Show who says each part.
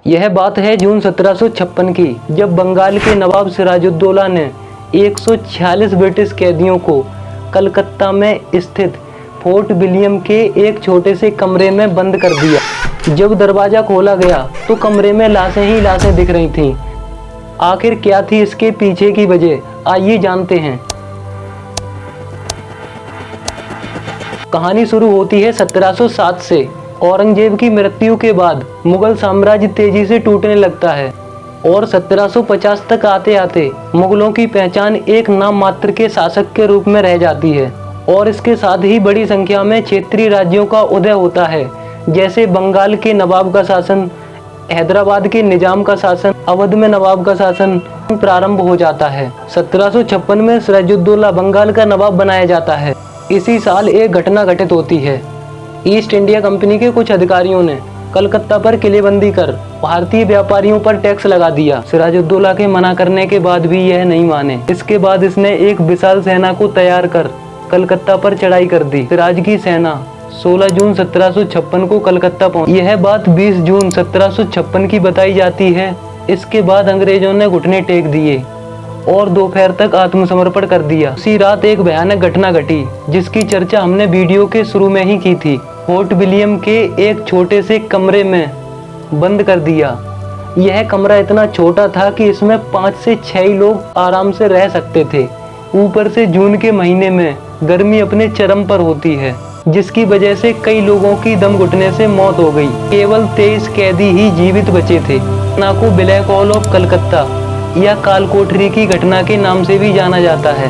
Speaker 1: यह बात है जून 1756 की, जब बंगाल के नवाब सिराजुद्दौला ने 146 ब्रिटिश कैदियों को कलकत्ता में स्थित फोर्ट विलियम के एक छोटे से कमरे में बंद कर दिया। जब दरवाज़ा खोला गया तो कमरे में लाशें ही लाशें दिख रही थीं। आखिर क्या थी इसके पीछे की वजह, आइए जानते हैं। कहानी शुरू होती है 1707 से। औरंगजेब की मृत्यु के बाद मुगल साम्राज्य तेजी से टूटने लगता है और 1750 तक आते आते मुगलों की पहचान एक नाम मात्र के शासक के रूप में रह जाती है और इसके साथ ही बड़ी संख्या में क्षेत्रीय राज्यों का उदय होता है, जैसे बंगाल के नवाब का शासन, हैदराबाद के निजाम का शासन, अवध में नवाब का शासन प्रारंभ हो जाता है। 1756 में सिराजुद्दौला बंगाल का नवाब बनाया जाता है। इसी साल एक घटना घटित होती है। ईस्ट इंडिया कंपनी के कुछ अधिकारियों ने कलकत्ता पर किलेबंदी कर भारतीय व्यापारियों पर टैक्स लगा दिया। सिराजुद्दौला के मना करने के बाद भी यह नहीं माने। इसके बाद इसने एक विशाल सेना को तैयार कर कलकत्ता पर चढ़ाई कर दी। सिराज की सेना 16 जून 1756 को कलकत्ता पहुंची। यह बात 20 जून 1756 की बताई जाती है। इसके बाद अंग्रेजों ने घुटने टेक दिए और दोपहर तक आत्मसमर्पण कर दिया। उसी रात एक भयानक घटना घटी जिसकी चर्चा हमने वीडियो के शुरू में ही की थी। फोर्ट विलियम के एक छोटे से कमरे में बंद कर दिया। यह कमरा इतना छोटा था कि इसमें 5 से 6 लोग आराम से रह सकते थे। ऊपर से जून के महीने में गर्मी अपने चरम पर होती है, जिसकी वजह से कई लोगों की दम घुटने से मौत हो गई। केवल 23 कैदी ही जीवित बचे थे। घटना को ब्लैक हॉल ऑफ कलकत्ता या काल कोठरी की घटना के नाम से भी जाना जाता है।